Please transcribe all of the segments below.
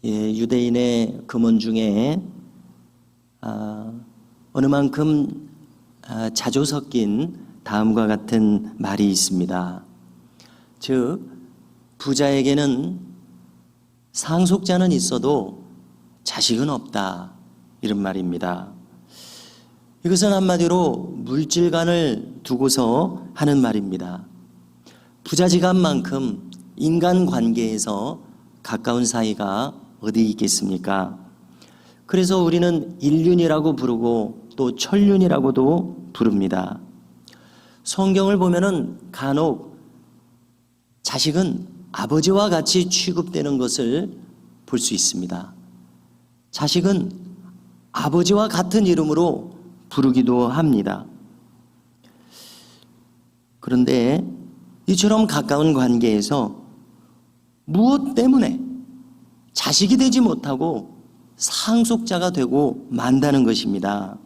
유대인의 금원 중에 어느 만큼 자주 섞인 다음과 같은 말이 있습니다. 즉, 부자에게는 상속자는 있어도 자식은 없다, 이런 말입니다. 이것은 한마디로 물질관을 두고서 하는 말입니다. 부자지간만큼 인간관계에서 가까운 사이가 어디 있겠습니까? 그래서 우리는 일륜이라고 부르고 또 천륜이라고도 부릅니다. 성경을 보면은 간혹 자식은 아버지와 같이 취급되는 것을 볼 수 있습니다. 자식은 아버지와 같은 이름으로 부르기도 합니다. 그런데 이처럼 가까운 관계에서 무엇 때문에 자식이 되지 못하고 상속자가 되고 만다는 것입니다.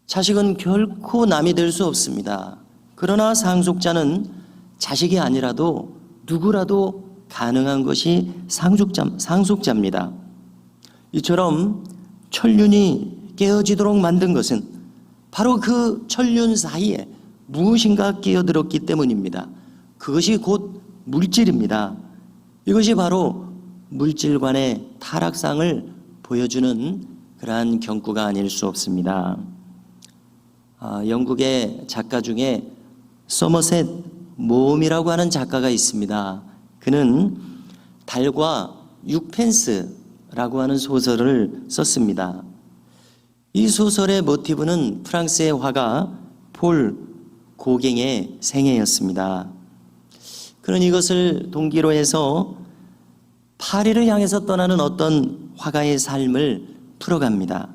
자식은 결코 남이 될 수 없습니다. 그러나 상속자는 자식이 아니라도 누구라도 가능한 것이 상속자입니다. 이처럼 천륜이 깨어지도록 만든 것은 바로 그 천륜 사이에 무엇인가 끼어들었기 때문입니다. 그것이 곧 물질입니다. 이것이 바로 물질관의 타락상을 보여주는 그러한 경구가 아닐 수 없습니다. 영국의 작가 중에 서머셋 모험이라고 하는 작가가 있습니다. 그는 달과 6펜스라고 하는 소설을 썼습니다. 이 소설의 모티브는 프랑스의 화가 폴 고갱의 생애였습니다. 그는 이것을 동기로 해서 파리를 향해서 떠나는 어떤 화가의 삶을 풀어갑니다.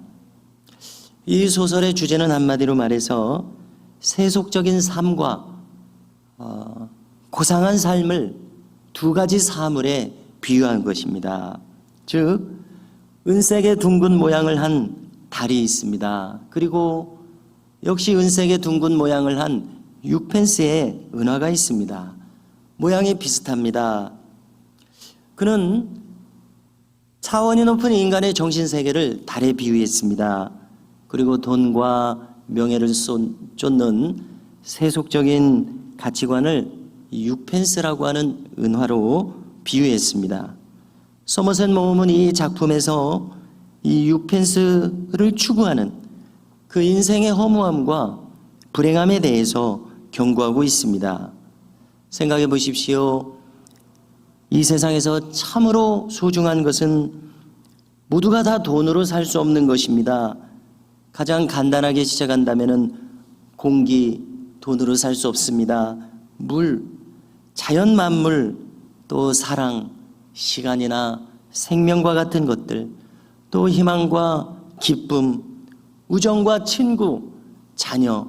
이 소설의 주제는 한마디로 말해서 세속적인 삶과 고상한 삶을 두 가지 사물에 비유한 것입니다. 즉, 은색의 둥근 모양을 한 달이 있습니다. 그리고 역시 은색의 둥근 모양을 한 6펜스의 은화가 있습니다. 모양이 비슷합니다. 그는 차원이 높은 인간의 정신세계를 달에 비유했습니다. 그리고 돈과 명예를 쫓는 세속적인 가치관을 6펜스라고 하는 은화로 비유했습니다. 서머셋 모험은 이 작품에서 이 6펜스를 추구하는 그 인생의 허무함과 불행함에 대해서 경고하고 있습니다. 생각해 보십시오. 이 세상에서 참으로 소중한 것은 모두가 다 돈으로 살 수 없는 것입니다. 가장 간단하게 시작한다면 공기, 돈으로 살 수 없습니다. 물, 자연 만물, 또 사랑, 시간이나 생명과 같은 것들, 또 희망과 기쁨, 우정과 친구, 자녀,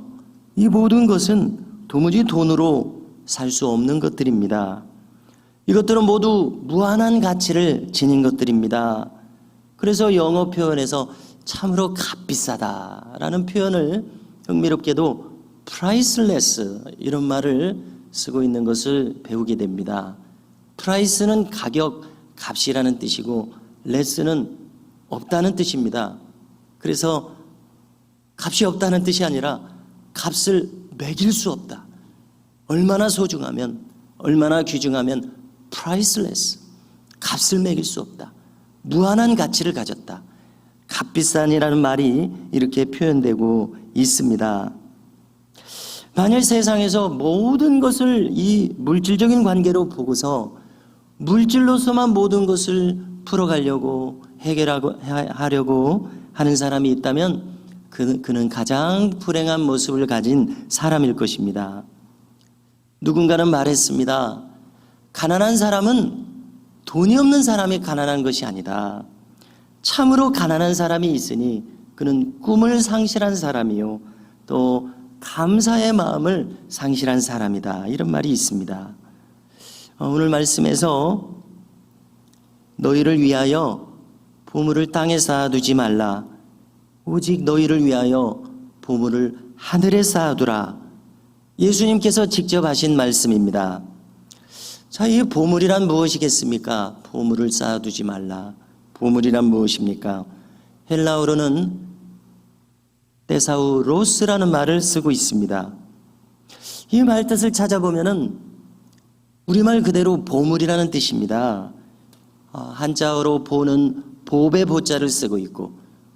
이 모든 것은 도무지 돈으로 살 수 없는 것들입니다. 이것들은 모두 무한한 가치를 지닌 것들입니다. 그래서 영어 표현에서 참으로 값비싸다라는 표현을 흥미롭게도 priceless 이런 말을 쓰고 있는 것을 배우게 됩니다. price는 가격, 값이라는 뜻이고 less는 없다는 뜻입니다. 그래서 값이 없다는 뜻이 아니라 값을 매길 수 없다. 얼마나 소중하면, 얼마나 귀중하면 priceless, 값을 매길 수 없다. 무한한 가치를 가졌다. 값비싼이라는 말이 이렇게 표현되고 있습니다. 만일 세상에서 모든 것을 이 물질적인 관계로 보고서 물질로서만 모든 것을 풀어가려고 해결하려고 하는 사람이 있다면 그는 가장 불행한 모습을 가진 사람일 것입니다. 누군가는 말했습니다. 가난한 사람은 돈이 없는 사람이 가난한 것이 아니다. 참으로 가난한 사람이 있으니 그는 꿈을 상실한 사람이요 또 감사의 마음을 상실한 사람이다. 이런 말이 있습니다. 오늘 말씀에서 너희를 위하여 보물을 땅에 쌓아두지 말라. 오직 너희를 위하여 보물을 하늘에 쌓아두라. 예수님께서 직접 하신 말씀입니다. 자, 이 보물이란 무엇이겠습니까? 보물을 쌓아두지 말라. 보물이란 무엇입니까? 헬라어로는 테사우로스라는 말을 쓰고 있습니다. 이 말 뜻을 찾아보면은 우리말 그대로 보물이라는 뜻입니다. 한자어로 보는 보배 보자를 쓰고 있고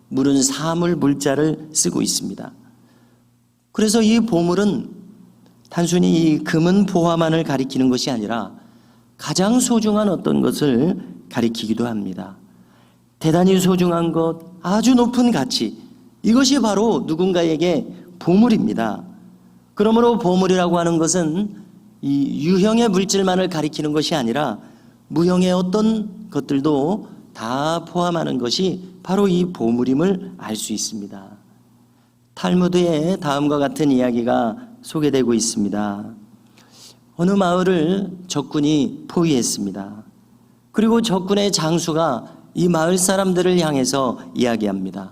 물은 사물 물자를 쓰고 있습니다. 그래서 이 보물은 단순히 이 금은 보화만을 가리키는 것이 아니라 가장 소중한 어떤 것을 가리키기도 합니다. 대단히 소중한 것, 아주 높은 가치, 이것이 바로 누군가에게 보물입니다. 그러므로 보물이라고 하는 것은 이 유형의 물질만을 가리키는 것이 아니라 무형의 어떤 것들도 다 포함하는 것이 바로 이 보물임을 알 수 있습니다. 탈무드에 다음과 같은 이야기가 소개되고 있습니다. 어느 마을을 적군이 포위했습니다. 그리고 적군의 장수가 이 마을 사람들을 향해서 이야기합니다.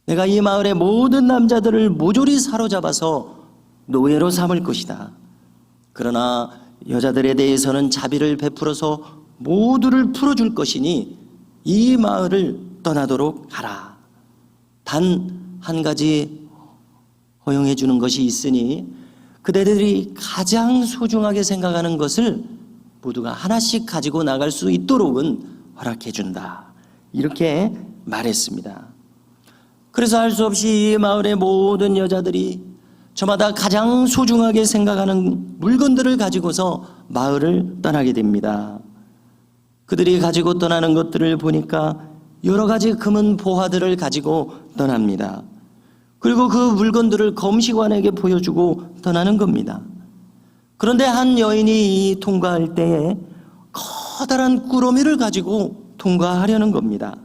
내가 이 마을의 모든 남자들을 모조리 사로잡아서 노예로 삼을 것이다. 그러나 여자들에 대해서는 자비를 베풀어서 모두를 풀어줄 것이니 이 마을을 떠나도록 하라. 단 한 가지 허용해 주는 것이 있으니 그대들이 가장 소중하게 생각하는 것을 모두가 하나씩 가지고 나갈 수 있도록은 허락해 준다. 이렇게 말했습니다. 그래서 할 수 없이 이 마을의 모든 여자들이 저마다 가장 소중하게 생각하는 물건들을 가지고서 마을을 떠나게 됩니다. 그들이 가지고 떠나는 것들을 보니까 여러 가지 금은 보화들을 가지고 떠납니다. 그리고 그 물건들을 검시관에게 보여주고 떠나는 겁니다. 그런데 한 여인이 통과할 때에 커다란 꾸러미를 가지고 통과하려는 겁니다.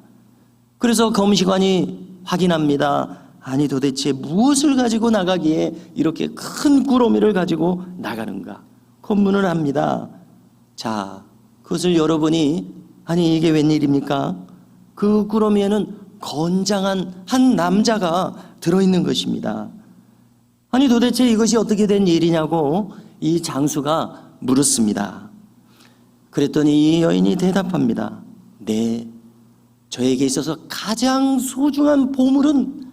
그래서 검시관이 확인합니다. 아니 도대체 무엇을 가지고 나가기에 이렇게 큰 꾸러미를 가지고 나가는가? 검문을 합니다. 자, 그것을 열어보니 아니 이게 웬일입니까? 그 꾸러미에는 건장한 한 남자가 들어있는 것입니다. 아니 도대체 이것이 어떻게 된 일이냐고 이 장수가 물었습니다. 그랬더니 이 여인이 대답합니다. 네, 저에게 있어서 가장 소중한 보물은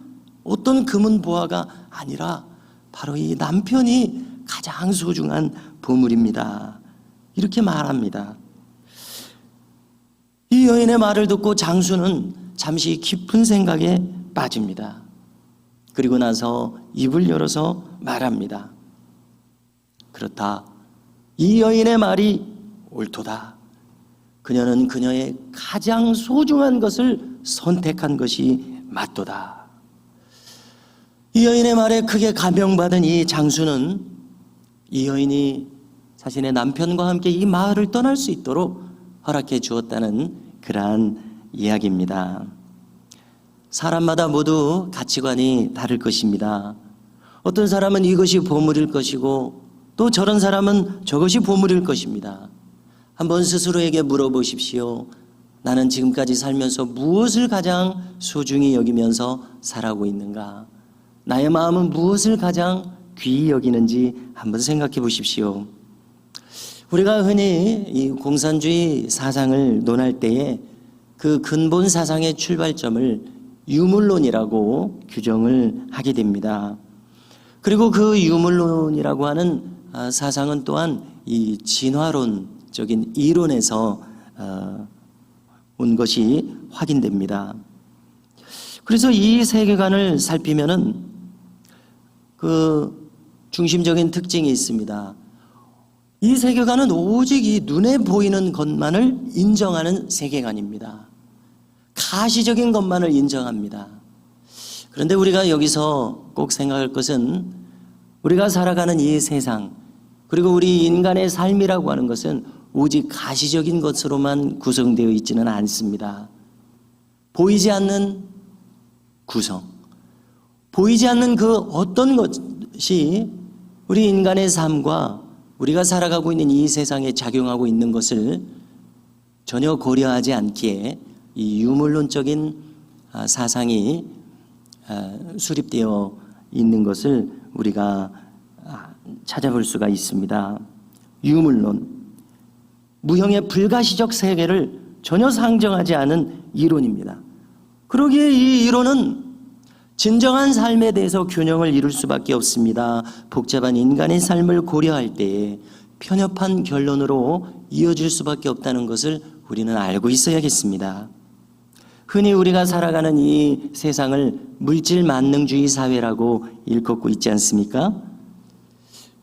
어떤 금은 보화가 아니라 바로 이 남편이 가장 소중한 보물입니다. 이렇게 말합니다. 이 여인의 말을 듣고 장수는 잠시 깊은 생각에 빠집니다. 그리고 나서 입을 열어서 말합니다. 그렇다. 이 여인의 말이 옳도다. 그녀는 그녀의 가장 소중한 것을 선택한 것이 맞도다. 이 여인의 말에 크게 감명받은 이 장수는 이 여인이 자신의 남편과 함께 이 마을을 떠날 수 있도록 허락해 주었다는 그러한 이야기입니다. 사람마다 모두 가치관이 다를 것입니다. 어떤 사람은 이것이 보물일 것이고 또 저런 사람은 저것이 보물일 것입니다. 한번 스스로에게 물어보십시오. 나는 지금까지 살면서 무엇을 가장 소중히 여기면서 살아가고 있는가? 나의 마음은 무엇을 가장 귀히 여기는지 한번 생각해 보십시오. 우리가 흔히 이 공산주의 사상을 논할 때에 그 근본 사상의 출발점을 유물론이라고 규정을 하게 됩니다. 그리고 그 유물론이라고 하는 사상은 또한 이 진화론적인 이론에서 온 것이 확인됩니다. 그래서 이 세계관을 살피면은 그 중심적인 특징이 있습니다. 이 세계관은 오직 이 눈에 보이는 것만을 인정하는 세계관입니다. 가시적인 것만을 인정합니다. 그런데 우리가 여기서 꼭 생각할 것은 우리가 살아가는 이 세상 그리고 우리 인간의 삶이라고 하는 것은 오직 가시적인 것으로만 구성되어 있지는 않습니다. 보이지 않는 구성, 보이지 않는 그 어떤 것이 우리 인간의 삶과 우리가 살아가고 있는 이 세상에 작용하고 있는 것을 전혀 고려하지 않기에 이 유물론적인 사상이 수립되어 있는 것을 우리가 찾아볼 수가 있습니다. 유물론, 무형의 불가시적 세계를 전혀 상정하지 않은 이론입니다. 그러기에 이 이론은 진정한 삶에 대해서 균형을 이룰 수밖에 없습니다. 복잡한 인간의 삶을 고려할 때에 편협한 결론으로 이어질 수밖에 없다는 것을 우리는 알고 있어야겠습니다. 흔히 우리가 살아가는 이 세상을 물질 만능주의 사회라고 일컫고 있지 않습니까?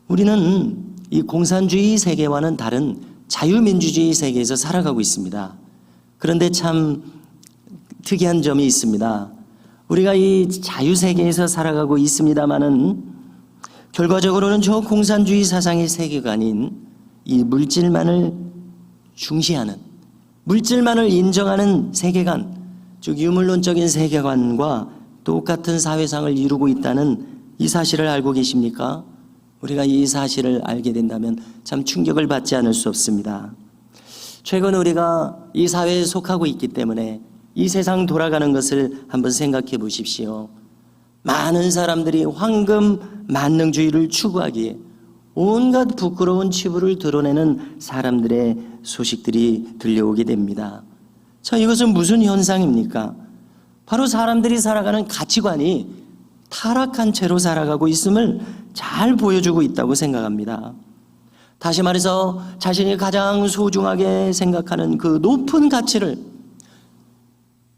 우리는 이 공산주의 세계와는 다른 자유민주주의 세계에서 살아가고 있습니다. 그런데 참 특이한 점이 있습니다. 우리가 이 자유세계에서 살아가고 있습니다마는 결과적으로는 저 공산주의 사상의 세계관인 이 물질만을 중시하는, 물질만을 인정하는 세계관, 즉 유물론적인 세계관과 똑같은 사회상을 이루고 있다는 이 사실을 알고 계십니까? 우리가 이 사실을 알게 된다면 참 충격을 받지 않을 수 없습니다. 최근 우리가 이 사회에 속하고 있기 때문에 이 세상 돌아가는 것을 한번 생각해 보십시오. 많은 사람들이 황금 만능주의를 추구하기에 온갖 부끄러운 치부를 드러내는 사람들의 소식들이 들려오게 됩니다. 자, 이것은 무슨 현상입니까? 바로 사람들이 살아가는 가치관이 타락한 채로 살아가고 있음을 잘 보여주고 있다고 생각합니다. 다시 말해서 자신이 가장 소중하게 생각하는 그 높은 가치를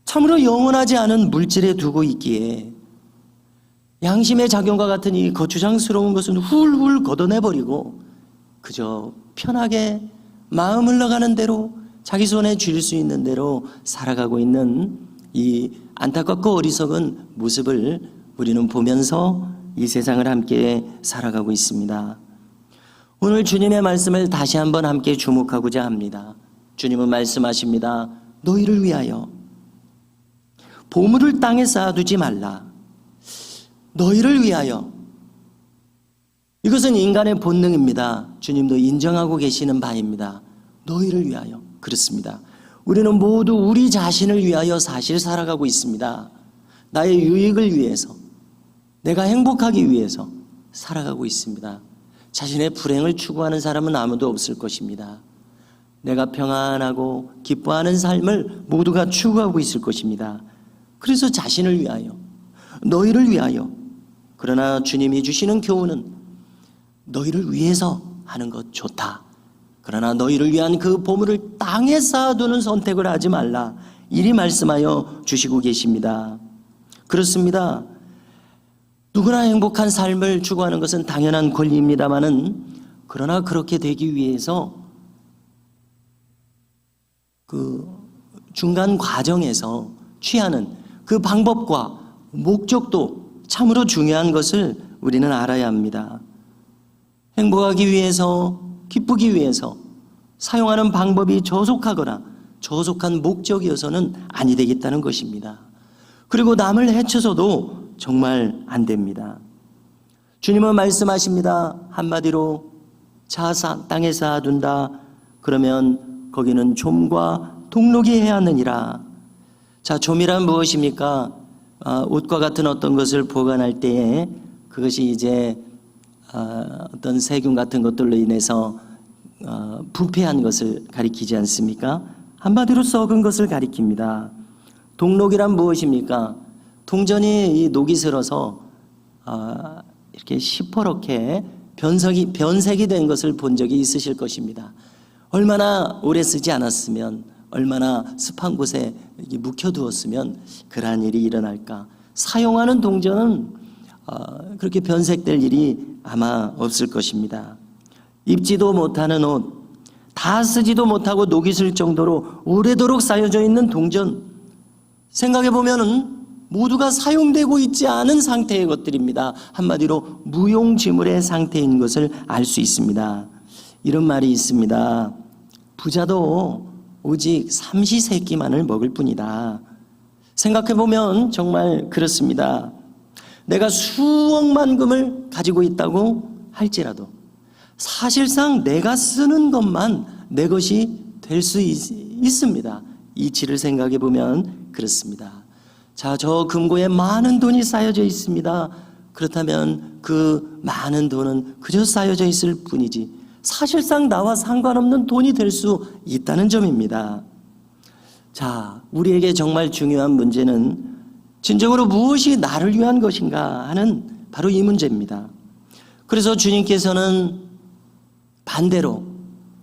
참으로 영원하지 않은 물질에 두고 있기에 양심의 작용과 같은 이 거추장스러운 것은 훌훌 걷어내버리고 그저 편하게 마음 흘러가는 대로 자기 손에 쥘 수 있는 대로 살아가고 있는 이 안타깝고 어리석은 모습을 우리는 보면서 이 세상을 함께 살아가고 있습니다. 오늘 주님의 말씀을 다시 한번 함께 주목하고자 합니다. 주님은 말씀하십니다. 너희를 위하여 보물을 땅에 쌓아두지 말라. 너희를 위하여. 이것은 인간의 본능입니다. 주님도 인정하고 계시는 바입니다. 너희를 위하여. 그렇습니다. 우리는 모두 우리 자신을 위하여 사실 살아가고 있습니다. 나의 유익을 위해서, 내가 행복하기 위해서 살아가고 있습니다. 자신의 불행을 추구하는 사람은 아무도 없을 것입니다. 내가 평안하고 기뻐하는 삶을 모두가 추구하고 있을 것입니다. 그래서 자신을 위하여, 너희를 위하여. 그러나 주님이 주시는 교훈은 너희를 위해서 하는 것 좋다. 그러나 너희를 위한 그 보물을 땅에 쌓아두는 선택을 하지 말라. 이리 말씀하여 주시고 계십니다. 그렇습니다. 누구나 행복한 삶을 추구하는 것은 당연한 권리입니다마는 그러나 그렇게 되기 위해서 그 중간 과정에서 취하는 그 방법과 목적도 참으로 중요한 것을 우리는 알아야 합니다. 행복하기 위해서, 기쁘기 위해서 사용하는 방법이 저속하거나 저속한 목적이어서는 아니 되겠다는 것입니다. 그리고 남을 해쳐서도 정말 안 됩니다. 주님은 말씀하십니다. 한마디로 땅에 쌓아둔다. 그러면 거기는 좀과 동록이 해야 하느니라. 자, 좀이란 무엇입니까? 옷과 같은 어떤 것을 보관할 때에 그것이 이제 어떤 세균 같은 것들로 인해서 부패한 것을 가리키지 않습니까? 한마디로 썩은 것을 가리킵니다. 동록이란 무엇입니까? 동전이 이 녹이 슬어서 이렇게 시퍼렇게 변색이 된 것을 본 적이 있으실 것입니다. 얼마나 오래 쓰지 않았으면, 얼마나 습한 곳에 묵혀두었으면 그러한 일이 일어날까. 사용하는 동전은 그렇게 변색될 일이 아마 없을 것입니다. 입지도 못하는 옷, 다 쓰지도 못하고 녹이 슬 정도로 오래도록 쌓여져 있는 동전, 생각해보면은 모두가 사용되고 있지 않은 상태의 것들입니다. 한마디로 무용지물의 상태인 것을 알 수 있습니다. 이런 말이 있습니다. 부자도 오직 삼시세끼만을 먹을 뿐이다. 생각해보면 정말 그렇습니다. 내가 수억만 금을 가지고 있다고 할지라도 사실상 내가 쓰는 것만 내 것이 될 수 있습니다. 이치를 생각해보면 그렇습니다. 자, 저 금고에 많은 돈이 쌓여져 있습니다. 그렇다면 그 많은 돈은 그저 쌓여져 있을 뿐이지 사실상 나와 상관없는 돈이 될 수 있다는 점입니다. 자, 우리에게 정말 중요한 문제는 진정으로 무엇이 나를 위한 것인가 하는 바로 이 문제입니다. 그래서 주님께서는 반대로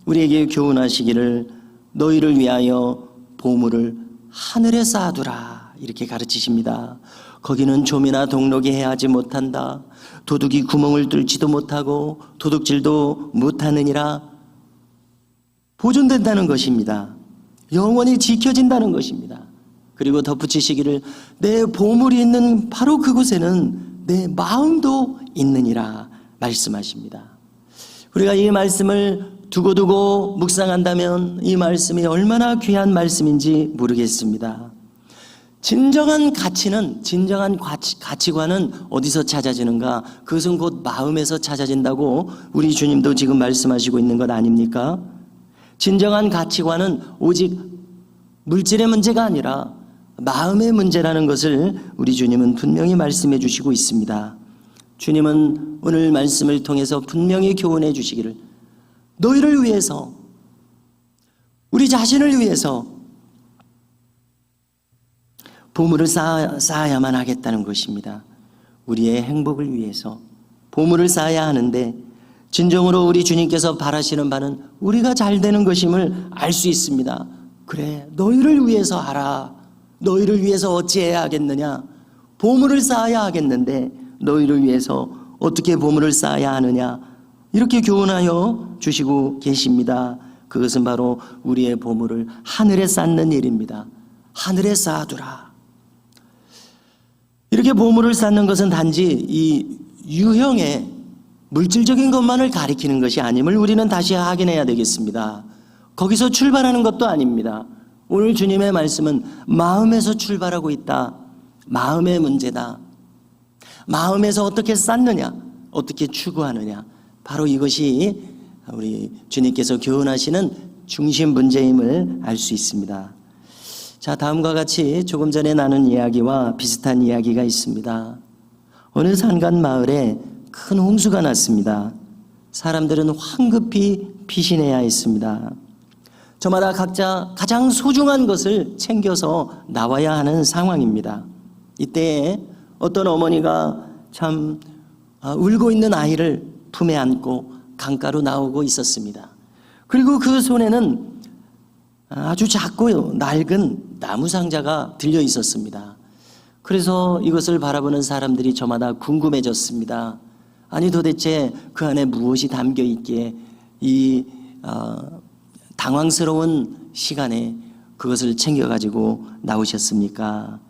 우리에게 교훈하시기를 너희를 위하여 보물을 하늘에 쌓아두라 이렇게 가르치십니다. 거기는 좀이나 동록이 해하지 못한다. 도둑이 구멍을 뚫지도 못하고 도둑질도 못하느니라. 보존된다는 것입니다. 영원히 지켜진다는 것입니다. 그리고 덧붙이시기를 내 보물이 있는 바로 그곳에는 내 마음도 있느니라 말씀하십니다. 우리가 이 말씀을 두고두고 묵상한다면 이 말씀이 얼마나 귀한 말씀인지 모르겠습니다. 진정한 가치는, 진정한 가치관은 어디서 찾아지는가? 그것은 곧 마음에서 찾아진다고 우리 주님도 지금 말씀하시고 있는 것 아닙니까? 진정한 가치관은 오직 물질의 문제가 아니라 마음의 문제라는 것을 우리 주님은 분명히 말씀해 주시고 있습니다. 주님은 오늘 말씀을 통해서 분명히 교훈해 주시기를 너희를 위해서, 우리 자신을 위해서 보물을 쌓아야만 하겠다는 것입니다. 우리의 행복을 위해서 보물을 쌓아야 하는데 진정으로 우리 주님께서 바라시는 바는 우리가 잘 되는 것임을 알 수 있습니다. 그래, 너희를 위해서 하라. 너희를 위해서 어찌해야 하겠느냐? 보물을 쌓아야 하겠는데 너희를 위해서 어떻게 보물을 쌓아야 하느냐? 이렇게 교훈하여 주시고 계십니다. 그것은 바로 우리의 보물을 하늘에 쌓는 일입니다. 하늘에 쌓아두라. 이렇게 보물을 쌓는 것은 단지 이 유형의 물질적인 것만을 가리키는 것이 아님을 우리는 다시 확인해야 되겠습니다. 거기서 출발하는 것도 아닙니다. 오늘 주님의 말씀은 마음에서 출발하고 있다. 마음의 문제다. 마음에서 어떻게 쌓느냐, 어떻게 추구하느냐, 바로 이것이 우리 주님께서 교훈하시는 중심 문제임을 알 수 있습니다. 자, 다음과 같이 조금 전에 나눈 이야기와 비슷한 이야기가 있습니다. 어느 산간 마을에 큰 홍수가 났습니다. 사람들은 황급히 피신해야 했습니다. 저마다 각자 가장 소중한 것을 챙겨서 나와야 하는 상황입니다. 이때 어떤 어머니가 참 울고 있는 아이를 품에 안고 강가로 나오고 있었습니다. 그리고 그 손에는 아주 작고 낡은 나무 상자가 들려 있었습니다. 그래서 이것을 바라보는 사람들이 저마다 궁금해졌습니다. 아니 도대체 그 안에 무엇이 담겨 있기에 이 당황스러운 시간에 그것을 챙겨가지고 나오셨습니까?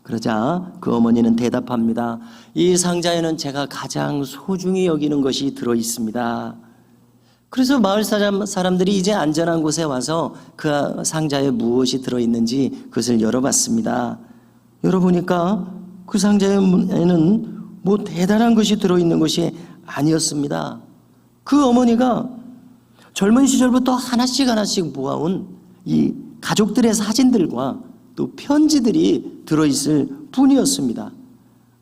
그러자 그 어머니는 대답합니다. 이 상자에는 제가 가장 소중히 여기는 것이 들어있습니다. 그래서 마을 사람들이 이제 안전한 곳에 와서 그 상자에 무엇이 들어있는지 그것을 열어봤습니다. 열어보니까 그 상자에는 뭐 대단한 것이 들어있는 것이 아니었습니다. 그 어머니가 젊은 시절부터 하나씩 모아온 이 가족들의 사진들과 또 편지들이 들어있을 뿐이었습니다.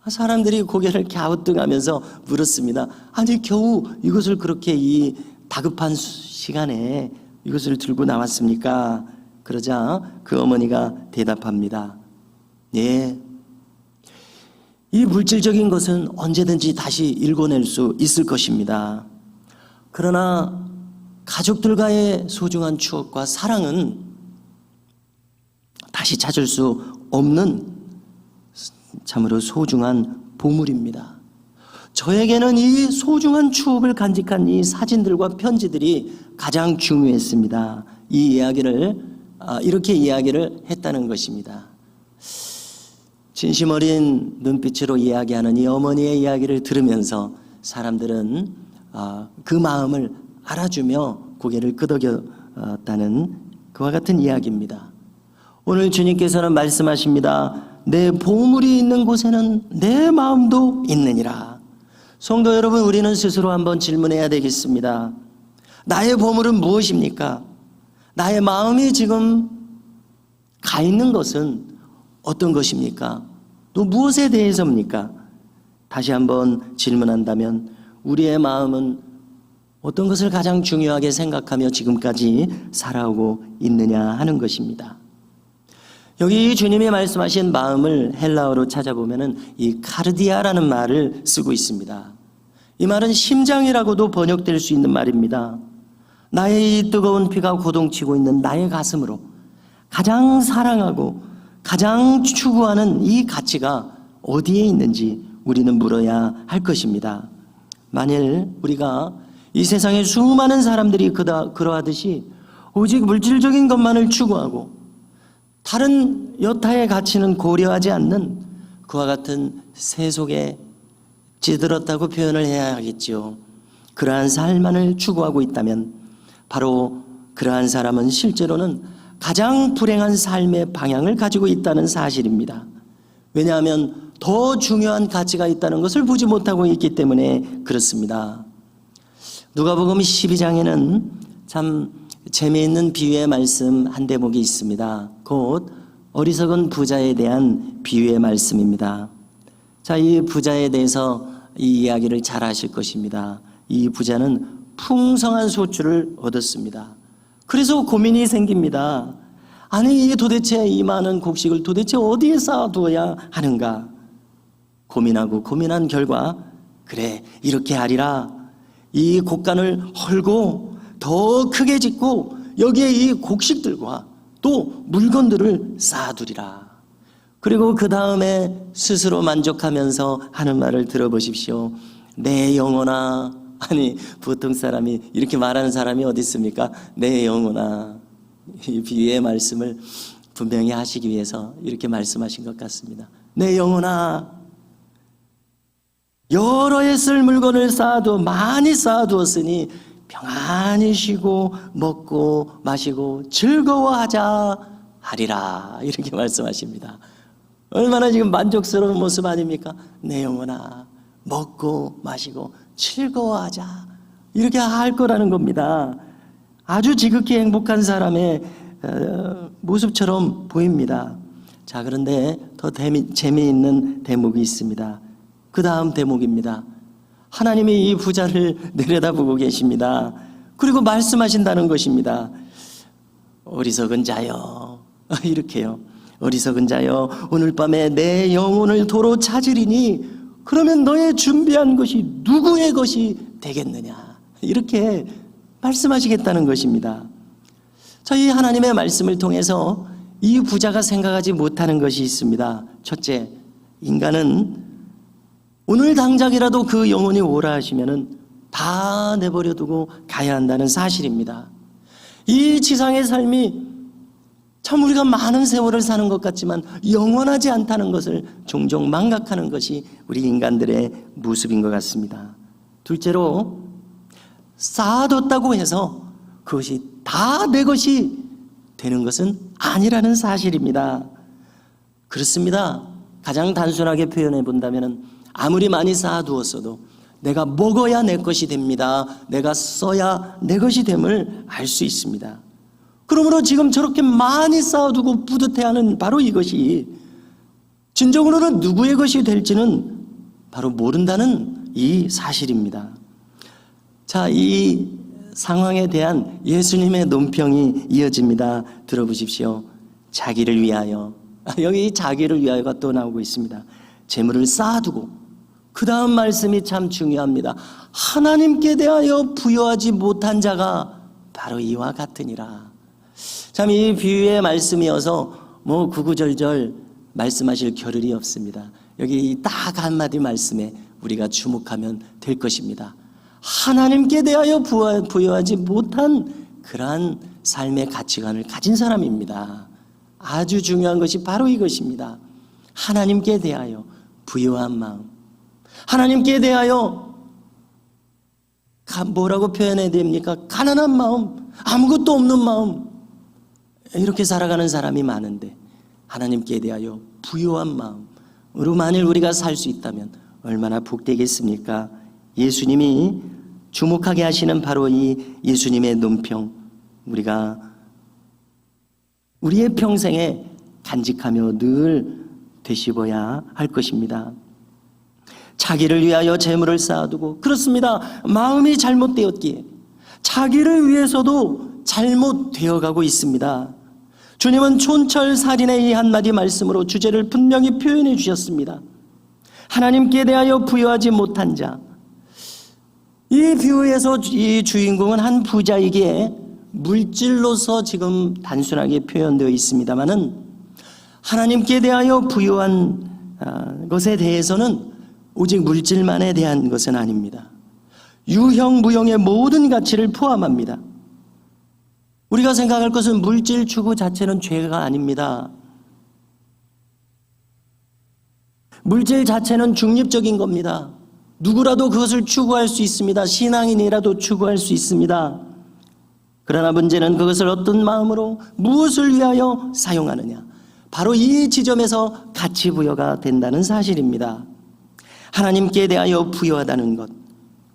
사람들이 고개를 갸우뚱하면서 물었습니다. 아니 겨우 이것을 그렇게 이 다급한 시간에 이것을 들고 나왔습니까? 그러자 그 어머니가 대답합니다. 예, 이 물질적인 것은 언제든지 다시 일궈낼 수 있을 것입니다. 그러나 가족들과의 소중한 추억과 사랑은 다시 찾을 수 없는 참으로 소중한 보물입니다. 저에게는 이 소중한 추억을 간직한 이 사진들과 편지들이 가장 중요했습니다. 이 이야기를 이렇게 이야기를 했다는 것입니다. 진심 어린 눈빛으로 이야기하는 이 어머니의 이야기를 들으면서 사람들은 그 마음을 알아주며 고개를 끄덕였다는 그와 같은 이야기입니다. 오늘 주님께서는 말씀하십니다. 내 보물이 있는 곳에는 내 마음도 있느니라. 성도 여러분, 우리는 스스로 한번 질문해야 되겠습니다. 나의 보물은 무엇입니까? 나의 마음이 지금 가 있는 것은 어떤 것입니까? 또 무엇에 대해서입니까? 다시 한번 질문한다면 우리의 마음은 어떤 것을 가장 중요하게 생각하며 지금까지 살아오고 있느냐 하는 것입니다. 여기 주님이 말씀하신 마음을 헬라어로 찾아보면은 이 카르디아라는 말을 쓰고 있습니다. 이 말은 심장이라고도 번역될 수 있는 말입니다. 나의 이 뜨거운 피가 고동치고 있는 나의 가슴으로 가장 사랑하고 가장 추구하는 이 가치가 어디에 있는지 우리는 물어야 할 것입니다. 만일 우리가 이 세상에 수많은 사람들이 그러하듯이 오직 물질적인 것만을 추구하고 다른 여타의 가치는 고려하지 않는 그와 같은 새 속에 찌들었다고 표현을 해야 하겠죠. 그러한 삶만을 추구하고 있다면 바로 그러한 사람은 실제로는 가장 불행한 삶의 방향을 가지고 있다는 사실입니다. 왜냐하면 더 중요한 가치가 있다는 것을 보지 못하고 있기 때문에 그렇습니다. 누가복음 12장에는 참 재미있는 비유의 말씀 한 대목이 있습니다. 곧 어리석은 부자에 대한 비유의 말씀입니다. 자, 이 부자에 대해서 이 이야기를 잘 아실 것입니다. 이 부자는 풍성한 소출을 얻었습니다. 그래서 고민이 생깁니다. 아니, 이게 도대체 이 많은 곡식을 도대체 어디에 쌓아두어야 하는가? 고민하고 고민한 결과, 그래, 이렇게 하리라. 이 곡간을 헐고 더 크게 짓고 여기에 이 곡식들과 또 물건들을 쌓아두리라. 그리고 그 다음에 스스로 만족하면서 하는 말을 들어보십시오. 내 영혼아. 아니, 보통 사람이 이렇게 말하는 사람이 어디 있습니까? 내 영혼아. 이 비유의 말씀을 분명히 하시기 위해서 이렇게 말씀하신 것 같습니다. 내 영혼아, 여러 해 쓸 물건을 많이 쌓아두었으니 평안히 쉬고 먹고 마시고 즐거워하자 하리라. 이렇게 말씀하십니다. 얼마나 지금 만족스러운 모습 아닙니까? 내 영혼아, 먹고 마시고 즐거워하자. 이렇게 할 거라는 겁니다. 아주 지극히 행복한 사람의 모습처럼 보입니다. 자, 그런데 더 재미있는 대목이 있습니다. 그 다음 대목입니다. 하나님이 이 부자를 내려다보고 계십니다. 그리고 말씀하신다는 것입니다. 어리석은 자여. 이렇게요. 어리석은 자여, 오늘 밤에 내 영혼을 도로 찾으리니 그러면 너의 준비한 것이 누구의 것이 되겠느냐. 이렇게 말씀하시겠다는 것입니다. 자, 이 하나님의 말씀을 통해서 이 부자가 생각하지 못하는 것이 있습니다. 첫째, 인간은 오늘 당장이라도 그 영혼이 오라 하시면은 다 내버려두고 가야 한다는 사실입니다. 이 지상의 삶이 참 우리가 많은 세월을 사는 것 같지만 영원하지 않다는 것을 종종 망각하는 것이 우리 인간들의 모습인 것 같습니다. 둘째로, 쌓아뒀다고 해서 그것이 다 내 것이 되는 것은 아니라는 사실입니다. 그렇습니다. 가장 단순하게 표현해 본다면 아무리 많이 쌓아두었어도 내가 먹어야 내 것이 됩니다. 내가 써야 내 것이 됨을 알 수 있습니다. 그러므로 지금 저렇게 많이 쌓아두고 뿌듯해하는 바로 이것이 진정으로는 누구의 것이 될지는 바로 모른다는 이 사실입니다. 자, 이 상황에 대한 예수님의 논평이 이어집니다. 들어보십시오. 자기를 위하여. 여기 자기를 위하여가 또 나오고 있습니다. 재물을 쌓아두고 그 다음 말씀이 참 중요합니다. 하나님께 대하여 부여하지 못한 자가 바로 이와 같으니라. 참 이 비유의 말씀이어서 뭐 구구절절 말씀하실 겨를이 없습니다. 여기 딱 한마디 말씀에 우리가 주목하면 될 것입니다. 하나님께 대하여 부여하지 못한 그러한 삶의 가치관을 가진 사람입니다. 아주 중요한 것이 바로 이것입니다. 하나님께 대하여 부여한 마음, 하나님께 대하여 뭐라고 표현해야 됩니까? 가난한 마음, 아무것도 없는 마음, 이렇게 살아가는 사람이 많은데 하나님께 대하여 부여한 마음으로 만일 우리가 살 수 있다면 얼마나 복되겠습니까? 예수님이 주목하게 하시는 바로 이 예수님의 논평, 우리가 우리의 평생에 간직하며 늘 되씹어야 할 것입니다. 자기를 위하여 재물을 쌓아두고, 그렇습니다. 마음이 잘못되었기에 자기를 위해서도 잘못되어 가고 있습니다. 주님은 촌철살인의 이 한마디 말씀으로 주제를 분명히 표현해 주셨습니다. 하나님께 대하여 부여하지 못한 자. 이 비유에서 이 주인공은 한 부자이기에 물질로서 지금 단순하게 표현되어 있습니다마는 하나님께 대하여 부여한 것에 대해서는 오직 물질만에 대한 것은 아닙니다. 유형, 무형의 모든 가치를 포함합니다. 우리가 생각할 것은 물질 추구 자체는 죄가 아닙니다. 물질 자체는 중립적인 겁니다. 누구라도 그것을 추구할 수 있습니다. 신앙인이라도 추구할 수 있습니다. 그러나 문제는 그것을 어떤 마음으로 무엇을 위하여 사용하느냐. 바로 이 지점에서 가치 부여가 된다는 사실입니다. 하나님께 대하여 부여하다는 것,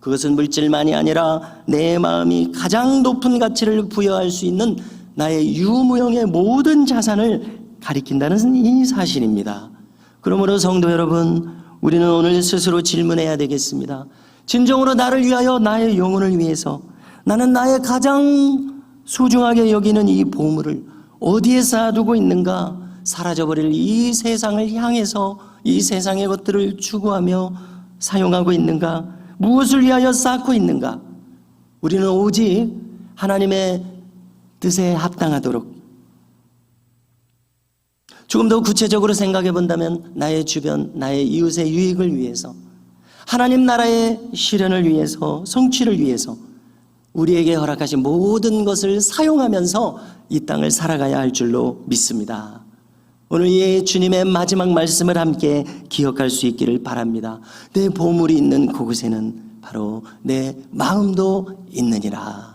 그것은 물질만이 아니라 내 마음이 가장 높은 가치를 부여할 수 있는 나의 유무형의 모든 자산을 가리킨다는 이 사실입니다. 그러므로 성도 여러분, 우리는 오늘 스스로 질문해야 되겠습니다. 진정으로 나를 위하여, 나의 영혼을 위해서 나는 나의 가장 소중하게 여기는 이 보물을 어디에 쌓아두고 있는가? 사라져버릴 이 세상을 향해서 이 세상의 것들을 추구하며 사용하고 있는가? 무엇을 위하여 쌓고 있는가? 우리는 오직 하나님의 뜻에 합당하도록, 조금 더 구체적으로 생각해 본다면 나의 주변, 나의 이웃의 유익을 위해서, 하나님 나라의 실현을 위해서, 성취를 위해서 우리에게 허락하신 모든 것을 사용하면서 이 땅을 살아가야 할 줄로 믿습니다. 오늘 이 주님의 마지막 말씀을 함께 기억할 수 있기를 바랍니다. 내 보물이 있는 그곳에는 바로 내 마음도 있느니라.